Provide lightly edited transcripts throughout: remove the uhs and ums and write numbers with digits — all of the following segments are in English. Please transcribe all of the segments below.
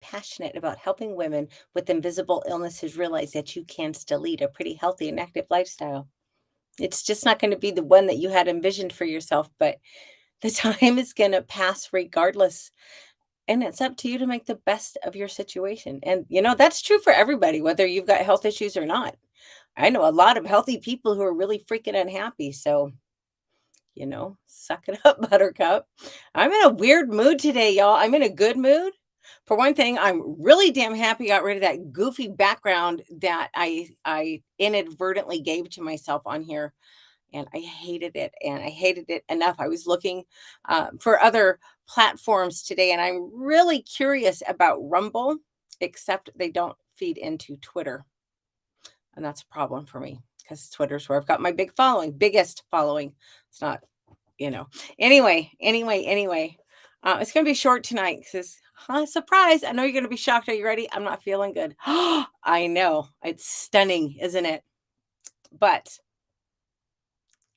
passionate about helping women with invisible illnesses realize that you can still lead a pretty healthy and active lifestyle. It's just not going to be the one that you had envisioned for yourself, but the time is going to pass regardless. And it's up to you to make the best of your situation. And, that's true for everybody, whether you've got health issues or not. I know a lot of healthy people who are really freaking unhappy. So, suck it up, buttercup. I'm in a weird mood today, y'all. I'm in a good mood. For one thing, I'm really damn happy I got rid of that goofy background that I inadvertently gave to myself on here, and I hated it, and I hated it enough. I was looking for other platforms today, and I'm really curious about Rumble, except they don't feed into Twitter, and that's a problem for me because Twitter's where I've got my biggest following. It's not, you know. Anyway, it's gonna be short tonight because surprise. I know you're gonna be shocked. Are you ready? I'm not feeling good. I know. It's stunning, isn't it? But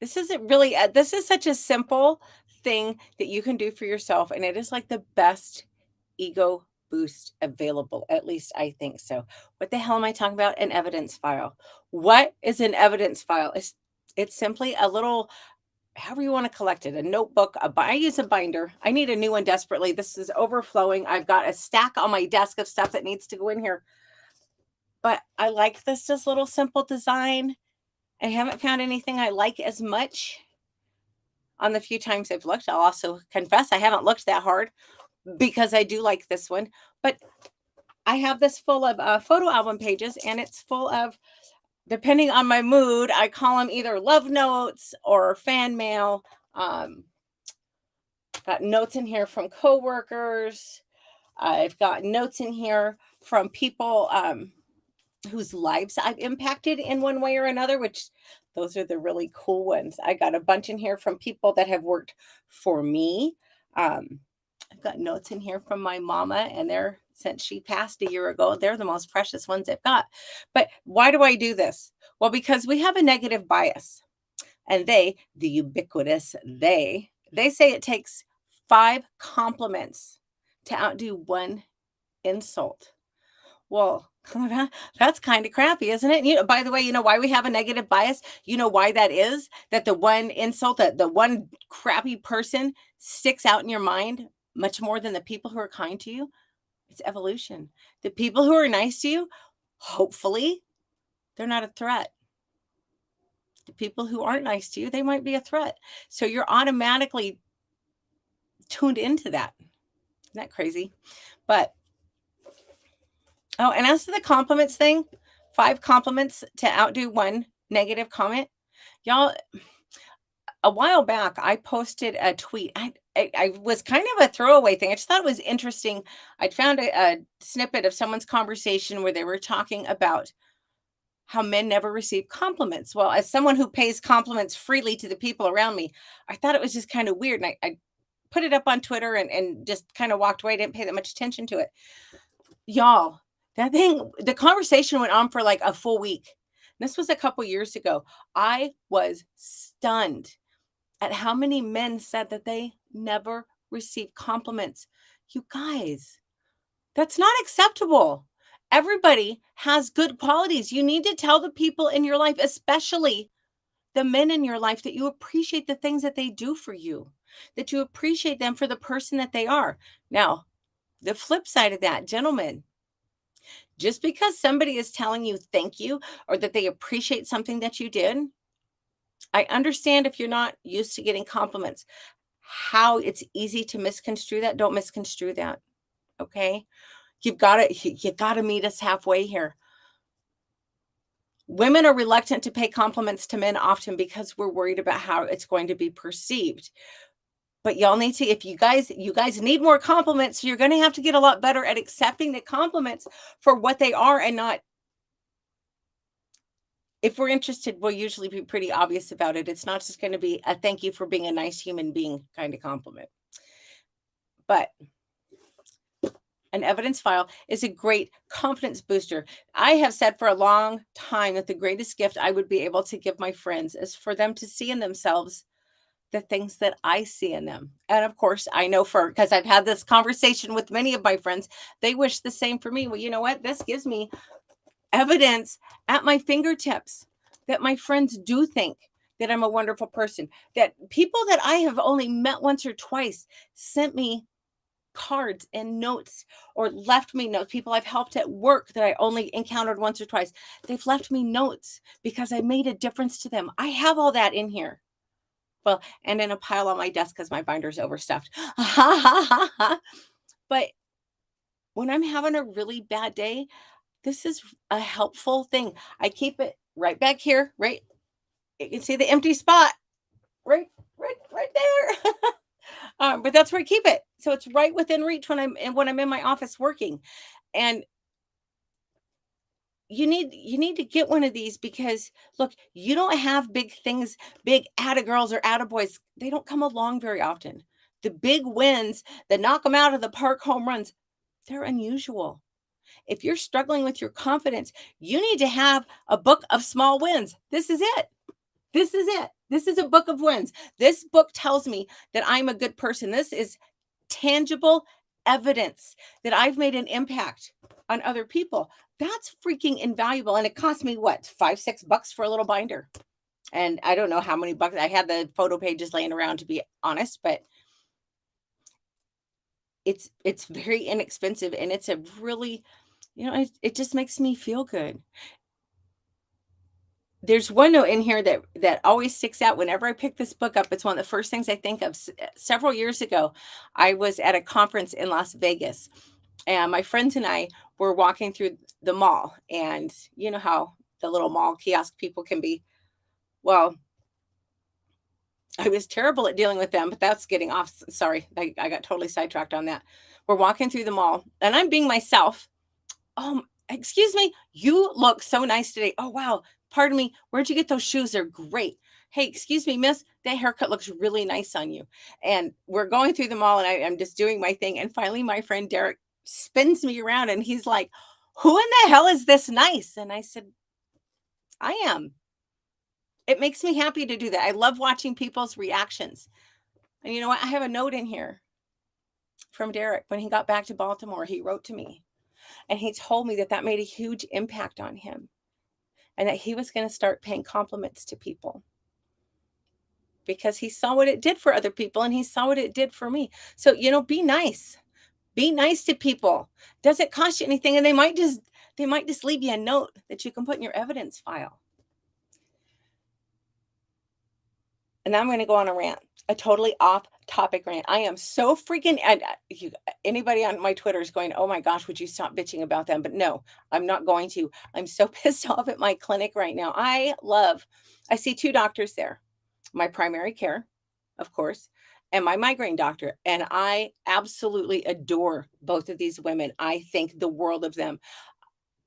this is such a simple thing that you can do for yourself, and it is like the best ego boost available. At least I think so. What the hell am I talking about? An evidence file. What is an evidence file? It's simply a little, however you want to collect it, a notebook. I use a binder. I need a new one desperately. This is overflowing. I've got a stack on my desk of stuff that needs to go in here. But I like this little simple design. I haven't found anything I like as much on the few times I've looked. I'll also confess I haven't looked that hard because I do like this one. But I have this full of photo album pages, and it's full of, depending on my mood, I call them either love notes or fan mail. Got notes in here from coworkers. I've got notes in here from people whose lives I've impacted in one way or another, which those are the really cool ones. I got a bunch in here from people that have worked for me. I've got notes in here from my mama, and they're, since she passed a year ago, they're the most precious ones I've got. But why do I do this? Well, because we have a negative bias, and the ubiquitous they say it takes 5 compliments to outdo one insult. Well, that's kind of crappy, isn't it? By the way, you know why we have a negative bias? You know why that is? That the one insult, that the one crappy person sticks out in your mind much more than the people who are kind to you? It's evolution. The people who are nice to you, hopefully, they're not a threat. The people who aren't nice to you, they might be a threat. So you're automatically tuned into that. Isn't that crazy? But oh, and as to the compliments thing, 5 compliments to outdo one negative comment. Y'all, a while back, I posted a tweet. I was kind of a throwaway thing. I just thought it was interesting. I'd found a snippet of someone's conversation where they were talking about how men never receive compliments. Well, as someone who pays compliments freely to the people around me, I thought it was just kind of weird. And I put it up on Twitter and just kind of walked away. Didn't pay that much attention to it. Y'all, the conversation went on for like a full week. This was a couple years ago. I was stunned at how many men said that they never receive compliments. You guys, that's not acceptable. Everybody has good qualities. You need to tell the people in your life, especially the men in your life, that you appreciate the things that they do for you, that you appreciate them for the person that they are. Now, the flip side of that, gentlemen, just because somebody is telling you thank you or that they appreciate something that you did, I understand if you're not used to getting compliments, how it's easy to misconstrue that. Don't misconstrue that. Okay. You got to meet us halfway here. Women are reluctant to pay compliments to men often because we're worried about how it's going to be perceived. But y'all need to, if you guys need more compliments, you're going to have to get a lot better at accepting the compliments for what they are and not. If we're interested, we'll usually be pretty obvious about it. It's not just going to be a thank you for being a nice human being kind of compliment. But an evidence file is a great confidence booster. I have said for a long time that the greatest gift I would be able to give my friends is for them to see in themselves the things that I see in them. And of course, I know because I've had this conversation with many of my friends, they wish the same for me. Well, you know what? This gives me evidence at my fingertips that my friends do think that I'm a wonderful person, that people that I have only met once or twice sent me cards and notes or left me notes. People I've helped at work that I only encountered once or twice, they've left me notes because I made a difference to them. I have all that in here. Well, and in a pile on my desk because my binder's overstuffed. But when I'm having a really bad day, this is a helpful thing. I keep it right back here, right? You can see the empty spot right there. But that's where I keep it. So it's right within reach when I'm in my office working. And you need to get one of these because look, you don't have big things, big atta girls or atta boys. They don't come along very often. The big wins that knock them out of the park home runs, they're unusual. If you're struggling with your confidence, you need to have a book of small wins. This is it. This is it. This is a book of wins. This book tells me that I'm a good person. This is tangible evidence that I've made an impact on other people. That's freaking invaluable. And it cost me what, $5, $6 for a little binder. And I don't know how many bucks I had the photo pages laying around, to be honest, but it's very inexpensive and it's a really, it just makes me feel good. There's one note in here that always sticks out whenever I pick this book up. It's one of the first things I think of. Several years ago, I was at a conference in Las Vegas, and my friends and I were walking through the mall, and you know how the little mall kiosk people can be. Well, I was terrible at dealing with them, but that's getting off. Sorry, I got totally sidetracked on that. We're walking through the mall, and I'm being myself. Excuse me, you look so nice today. Oh, wow. Pardon me. Where'd you get those shoes? They're great. Hey, excuse me, miss, that haircut looks really nice on you. And we're going through the mall and I'm just doing my thing. And finally, my friend Derek spins me around and he's like, who in the hell is this nice? And I said, I am. It makes me happy to do that. I love watching people's reactions. And you know what? I have a note in here from Derek. When he got back to Baltimore, he wrote to me and he told me that that made a huge impact on him and that he was going to start paying compliments to people because he saw what it did for other people and he saw what it did for me. So, be nice. Be nice to people. Doesn't cost you anything and they might just leave you a note that you can put in your evidence file. And I'm going to go on a rant, a totally off topic rant. I am so freaking, anybody on my Twitter is going, oh my gosh, would you stop bitching about them? But no, I'm not going to. I'm so pissed off at my clinic right now. I see two doctors there, my primary care, of course, and my migraine doctor. And I absolutely adore both of these women. I think the world of them.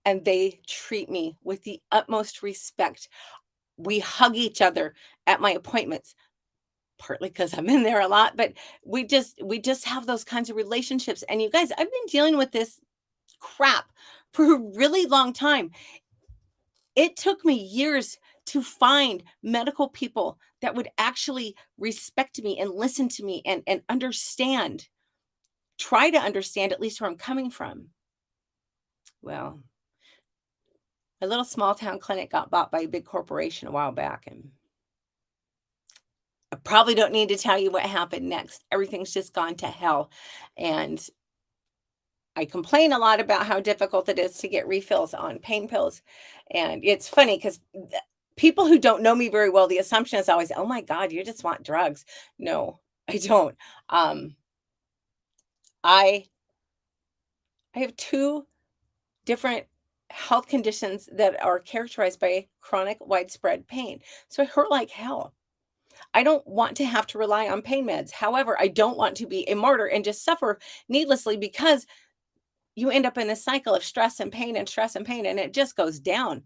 And they treat me with the utmost respect. We hug each other at my appointments, partly because I'm in there a lot, but we just have those kinds of relationships. And you guys, I've been dealing with this crap for a really long time. It took me years to find medical people that would actually respect me and listen to me and understand, try to understand at least where I'm coming from. Well, a little small town clinic got bought by a big corporation a while back, and I probably don't need to tell you what happened next. Everything's just gone to hell. And I complain a lot about how difficult it is to get refills on pain pills. And it's funny because people who don't know me very well, the assumption is always, oh my God, you just want drugs. No, I don't. Um, I I have two different health conditions that are characterized by chronic widespread pain. So I hurt like hell. I don't want to have to rely on pain meds. However, I don't want to be a martyr and just suffer needlessly because you end up in this cycle of stress and pain and stress and pain, and it just goes down.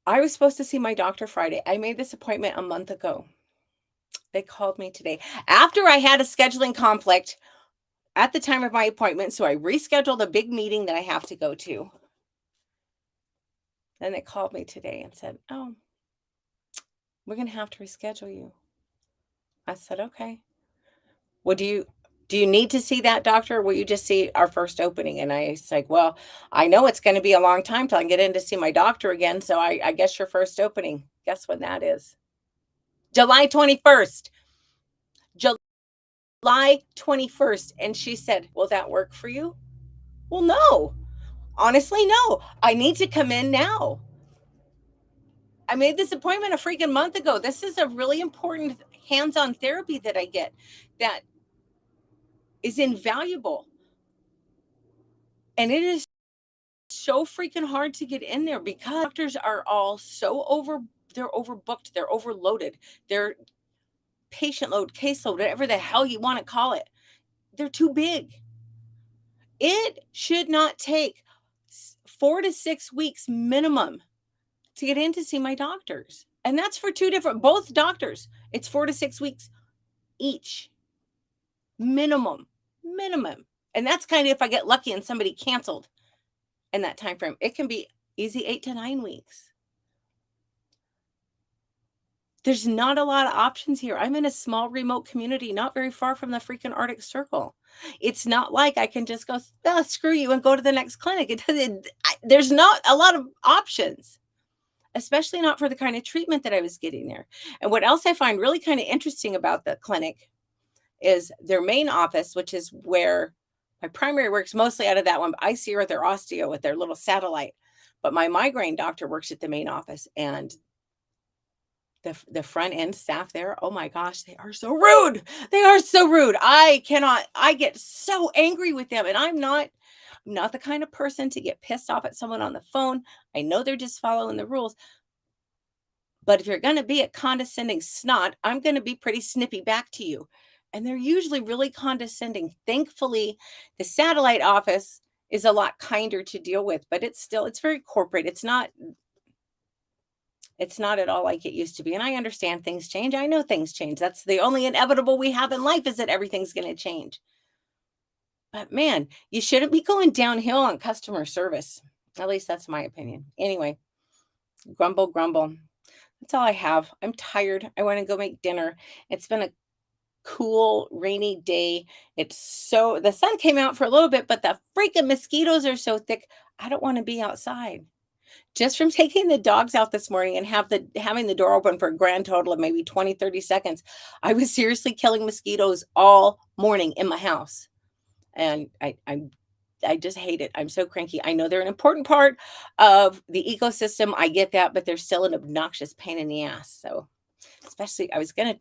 I was supposed to see my doctor Friday. I made this appointment a month ago. They called me today after I had a scheduling conflict at the time of my appointment. So I rescheduled a big meeting that I have to go to. Then they called me today and said, oh, We're going to have to reschedule you. I said, okay. Well, do you need to see that doctor, or will you just see our first opening? And I was like, well, I know it's going to be a long time till I get in to see my doctor again. So I guess your first opening. Guess when that is? July 21st. July 21st. And she said, will that work for you? Well, no. Honestly, no. I need to come in now. I made this appointment a freaking month ago. This is a really important hands-on therapy that I get that is invaluable. And it is so freaking hard to get in there because doctors are all they're overbooked, they're overloaded, they're patient load, caseload, whatever the hell you want to call it. They're too big. It should not take 4 to 6 weeks minimum to get in to see my doctors. And that's for both doctors. It's 4 to 6 weeks each. Minimum. And that's kind of if I get lucky and somebody canceled in that time frame. It can be easy 8 to 9 weeks. There's not a lot of options here. I'm in a small remote community, not very far from the freaking Arctic Circle. It's not like I can just go, oh, screw you and go to the next clinic. There's not a lot of options, especially not for the kind of treatment that I was getting there. And what else I find really kind of interesting about the clinic is their main office, which is where my primary works mostly out of that one. But I see her at their osteo with their little satellite. But my migraine doctor works at the main office, and the front end staff there, oh my gosh, they are so rude. They are so rude. I get so angry with them, and I'm not the kind of person to get pissed off at someone on the phone. I know they're just following the rules. But if you're going to be a condescending snot, I'm going to be pretty snippy back to you. And they're usually really condescending. Thankfully, the satellite office is a lot kinder to deal with, but it's very corporate. It's not at all like it used to be. And I understand things change. I know things change. That's the only inevitable we have in life, is that everything's going to change. But man, you shouldn't be going downhill on customer service. At least that's my opinion. Anyway, grumble. That's all I have. I'm tired. I want to go make dinner. It's been a cool, rainy day. The sun came out for a little bit, but the freaking mosquitoes are so thick. I don't want to be outside. Just from taking the dogs out this morning and having the door open for a grand total of maybe 20, 30 seconds, I was seriously killing mosquitoes all morning in my house. And I just hate it. I'm so cranky. I know they're an important part of the ecosystem. I get that, but they're still an obnoxious pain in the ass. So especially I was gonna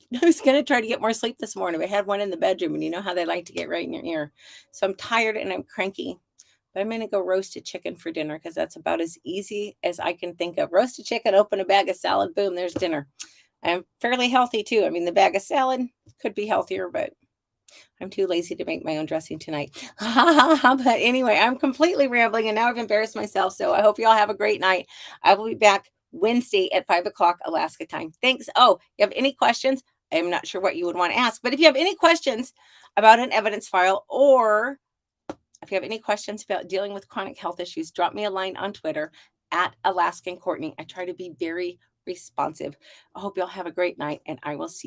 try to get more sleep this morning. I had one in the bedroom, and you know how they like to get right in your ear. So I'm tired and I'm cranky. But I'm gonna go roast a chicken for dinner, because that's about as easy as I can think of. Roast a chicken, open a bag of salad, boom, there's dinner. I'm fairly healthy too. I mean, the bag of salad could be healthier, but I'm too lazy to make my own dressing tonight. But anyway, I'm completely rambling, and now I've embarrassed myself. So I hope you all have a great night. I will be back Wednesday at 5 o'clock Alaska time. Thanks. Oh, you have any questions? I'm not sure what you would want to ask, but if you have any questions about an evidence file, or if you have any questions about dealing with chronic health issues, drop me a line on Twitter at Alaskan Courtney. I try to be very responsive. I hope you all have a great night, and I will see you